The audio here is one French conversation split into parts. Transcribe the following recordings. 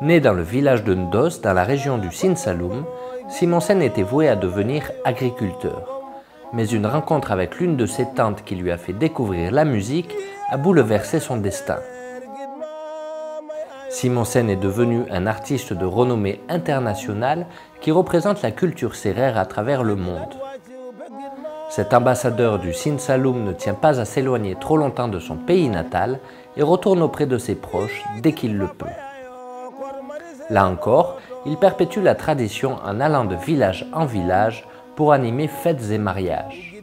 Né dans le village de Ndos, dans la région du Sine Saloum, Simonsen était voué à devenir agriculteur. Mais une rencontre avec l'une de ses tantes qui lui a fait découvrir la musique a bouleversé son destin. Simonsen est devenu un artiste de renommée internationale qui représente la culture sérère à travers le monde. Cet ambassadeur du Sine Saloum ne tient pas à s'éloigner trop longtemps de son pays natal et retourne auprès de ses proches dès qu'il le peut. Là encore, il perpétue la tradition en allant de village en village pour animer fêtes et mariages.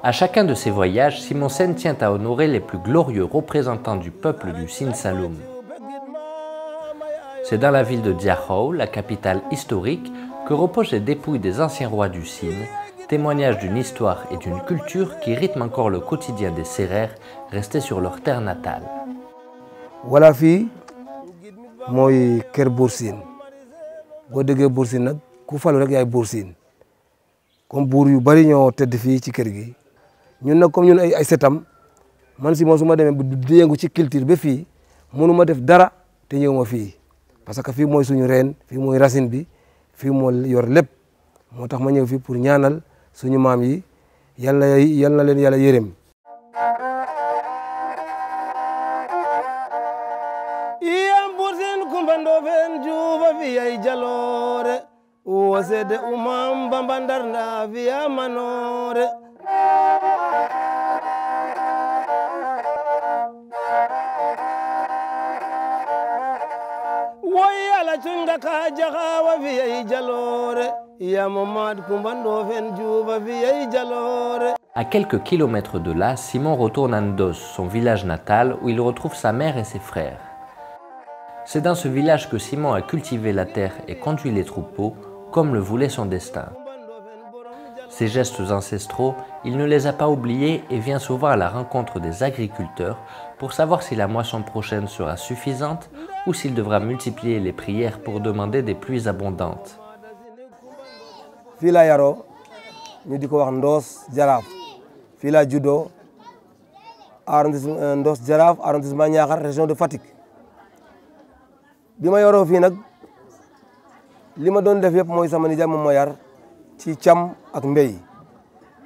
À chacun de ses voyages, Simonsen tient à honorer les plus glorieux représentants du peuple du Sine Saloum. C'est dans la ville de Diakhou, la capitale historique, que reposent les dépouilles des anciens rois du Sine, témoignage d'une histoire et d'une culture qui rythment encore le quotidien des Sérères restés sur leur terre natale. Voilà fi moy Kër Buur Sine boo déggee Buur Sine nag ku falu rek yaay Buur Sine comme buur yu bari ñoo tedd fii ci kër gi ñun nag comme ñun ay setam man si moom su ma demee di yëngu ci culture ba fii mënu ma def dara te ñëw ma fii parce que fii mooy suñu reen fii mooy racine bi fii moo yor lépp moo tax ma ñëw fii pour ñaanal suñu maam yi yal na leen yàlla yërëm. iyam Buur Sine Kumba Ndoofeen Juuba fi ay jaloore wosede umam Bamba Ndar nda fiya manoore woy ala cunga ka jaxawa fi ay jaloore yamamad Kumba Ndoofeen Juuba fi ay jaloore. À quelques kilomètres de là, Simon retourne à Ndos, son village natal, où il retrouve sa mère et ses frères. C'est dans ce village que Simon a cultivé la terre et conduit les troupeaux, comme le voulait son destin. Ces gestes ancestraux, il ne les a pas oubliés et vient souvent à la rencontre des agriculteurs pour savoir si la moisson prochaine sera suffisante ou s'il devra multiplier les prières pour demander des pluies abondantes. Fii laa yaroo ñu di ko wax Ndos Jaraaf fii laa juddoo arrondissement Ndos Jaraaf arrondissement Niakhar région de Fatick bi ma yoroo fii nag li ma doon def yëpp mooy sama nijaay moom ma yar ci càmm ak mbéy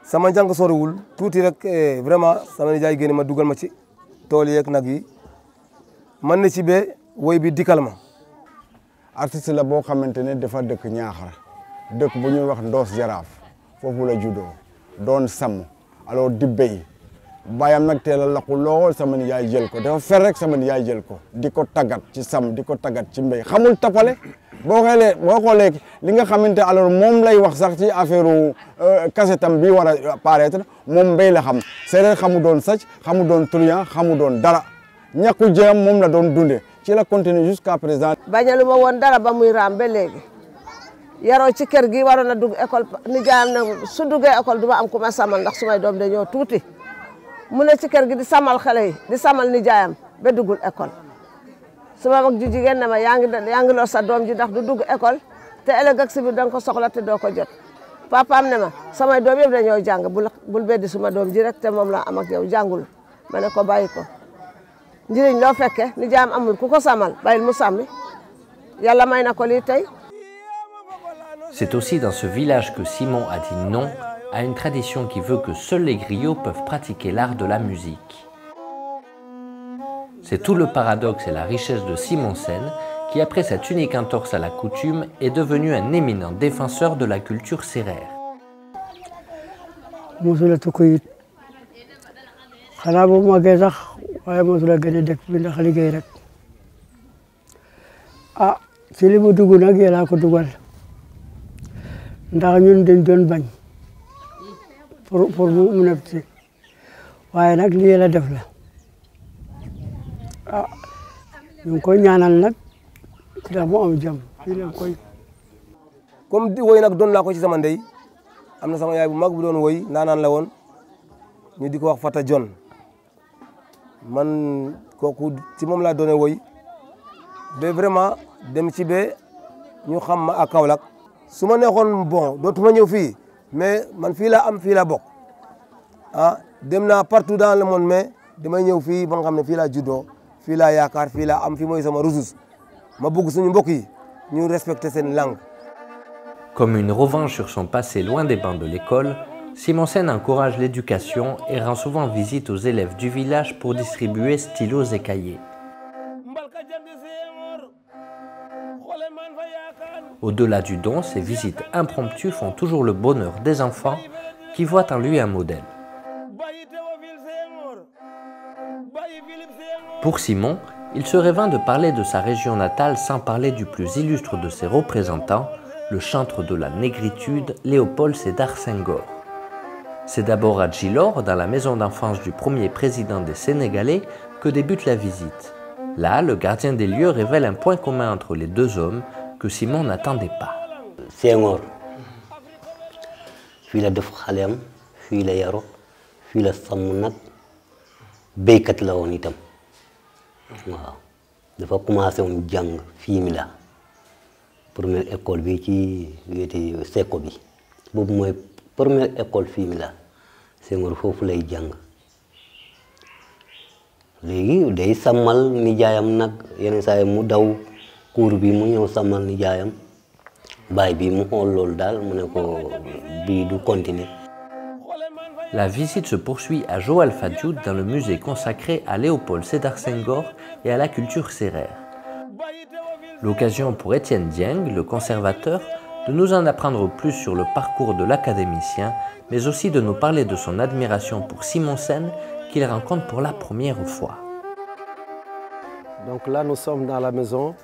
sama njàng soriwul tuuti rek vraiment sama nijaay génne ma dugal ma ci tool yeeg nag yi man na ci ba woy bi dikkal ma. artiste la boo xamante ne dafa dëkk Niakhar dëkk bu ñuy wax Ndos Jaraaf foofu la juddoo doon sàmm alors di béy bayam nag teel a laqu lool sama nijaay jël ko dafa fer rek sama nijaay jël ko di ko tàggat ci sàmm di ko tàggat ci mbéy xamul tapale boo xoolee li nga xamante alors moom lay wax sax ci affaire kasetam bi war a paraître moom mbéy la xam séeréer xamu doon sàcc xamu doon truand xamu doon dara ñàkku jëram moom la doon dundee ci la continuer jusqu'à présent. bañalu ma woon dara ba muy raam ba léegi yaroo ci kër gi waroon a dugg école nijaayam ne su duggee école du ma am ku ma samal ndax sumay doom dañoo tuuti mu ne ci kër gi di samal xale yi di samal nijaayam ba duggul école suma mag ju jigéen ne ma yaa ngi lor sa doom ji ndax du dugg école te ëllëg ak si biir da nga ko soxla te doo ko jot papaam ne ma samay doom yëpp dañoo jàng bul beddi suma doom ji rek te moom la am ak yow jàngul ma ne ko bàyyi ko njëriñ loo fekke nijaayam amul ku ko samal bàyyil mu sàmmi yàlla may na ko lii tey. C'est aussi dans ce village que Simon a dit non à une tradition qui veut que seuls les griots peuvent pratiquer l'art de la musique. C'est tout le paradoxe et la richesse de Simonsen qui, après cette unique entorse à la coutume, est devenu un éminent défenseur de la culture sérère. ndax ñun dañ doon bañ pour mu nekk ci waaye nag lii la def la ah ñu ngi koy ñaanal nag ndax mu am jàmm fii la koy. comme di woy nag doon laa ko ci sama ndey am na sama yaay bu mag bu doon woy naanaan la woon ñu di ko wax Fata John man kooku ci moom laa doone woy ba vraiment dem ci ba ñu xam ma ak Kaolack su ma neexoon bon dootuma ñëw fii mais man fii laa am fii laa bokk ah dem naa partout dans le monde mais damay ñëw fii ba nga xam ne fii laa juddoo fii laa yaakaar fii laa am fii mooy sama ressource ma bëgg suñu mbokk yi ñu respecter seen langue. Comme une revanche sur son passé loin des bancs de l'école, Simon Sène encourage l'éducation et rend souvent visite aux élèves du village pour distribuer stylos et cahiers. Au-delà du don, ces visites impromptues font toujours le bonheur des enfants qui voient en lui un modèle. Pour Simon, il serait vain de parler de sa région natale sans parler du plus illustre de ses représentants, le chantre de la négritude, Léopold Sédar Senghor. C'est d'abord à Djilor, dans la maison d'enfance du premier président des Sénégalais, que débute la visite. Là, le gardien des lieux révèle un point commun entre les deux hommes que Simon n'attendait pas. Senghor, fii la def xaleem, fii la yaro, fii la sàmm nag, béykat la woon itam. Waaw dafa commencé woon jàng fii mi la première école bi ci wéeti Seko bi boobu mooy première école fii mi la Senghor foofu lay jàng léegi day sàmmal nijaayam nag yenn saa yi mu daw cour bi mu ñëw sàmmal nijaayam baay bi mu xool loolu daal mu ne ko bii du continuer. La visite se poursuit à Joal Fadiouth dans le musée consacré à Léopold Sédar Senghor et à la culture sérère. L'occasion pour Étienne Dieng, le conservateur, de nous en apprendre plus sur le parcours de l'académicien, mais aussi de nous parler de son admiration pour Simon Sène qu'il rencontre pour la première fois. Donc là, nous sommes dans la maison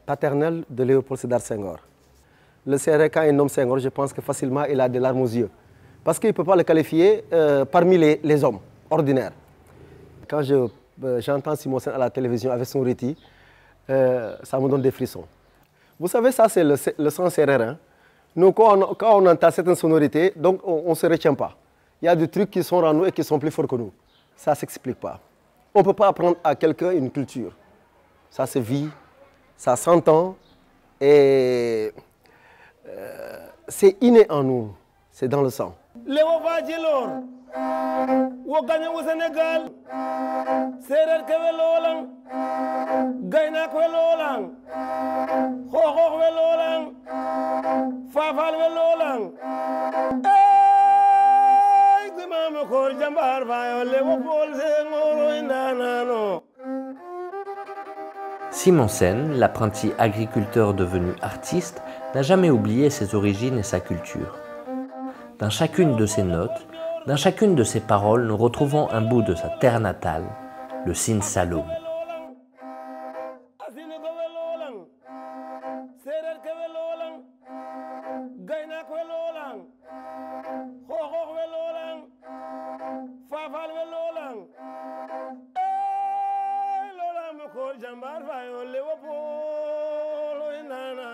paternelle de Léopold Sédar Senghor. Le Sérère, quand il nomme Senghor, je pense que facilement il a des larmes aux yeux. Parce qu'il ne peut pas le qualifier parmi les hommes ordinaires. Quand j'entends Simon Sène à la télévision avec son réti, ça me donne des frissons. Vous savez, ça c'est le sang sérère. Hein? Nous, quand on entend certaines sonorités, donc on ne se retient pas. Il y a des trucs qui sont en nous et qui sont plus forts que nous. Ça ne s'explique pas. On ne peut pas apprendre à quelqu'un une culture. Ça se vit, ça s'entend et c'est inné en nous, c'est dans le sang. Léo Badjilor, wo gagné au Sénégal, Séréer Kewelolang, Gaynak Welolang, Xoxox Welolang, Fafal Welolang. Ey, gimam ko jambar fayo Léopold Senghor indanano. Simon Sène, l'apprenti agriculteur devenu artiste, n'a jamais oublié ses origines et sa culture. Dans chacune de ses notes, dans chacune de ses paroles, nous retrouvons un bout de sa terre natale, le Sine Saloum. Jambar fayo Léopold indanano.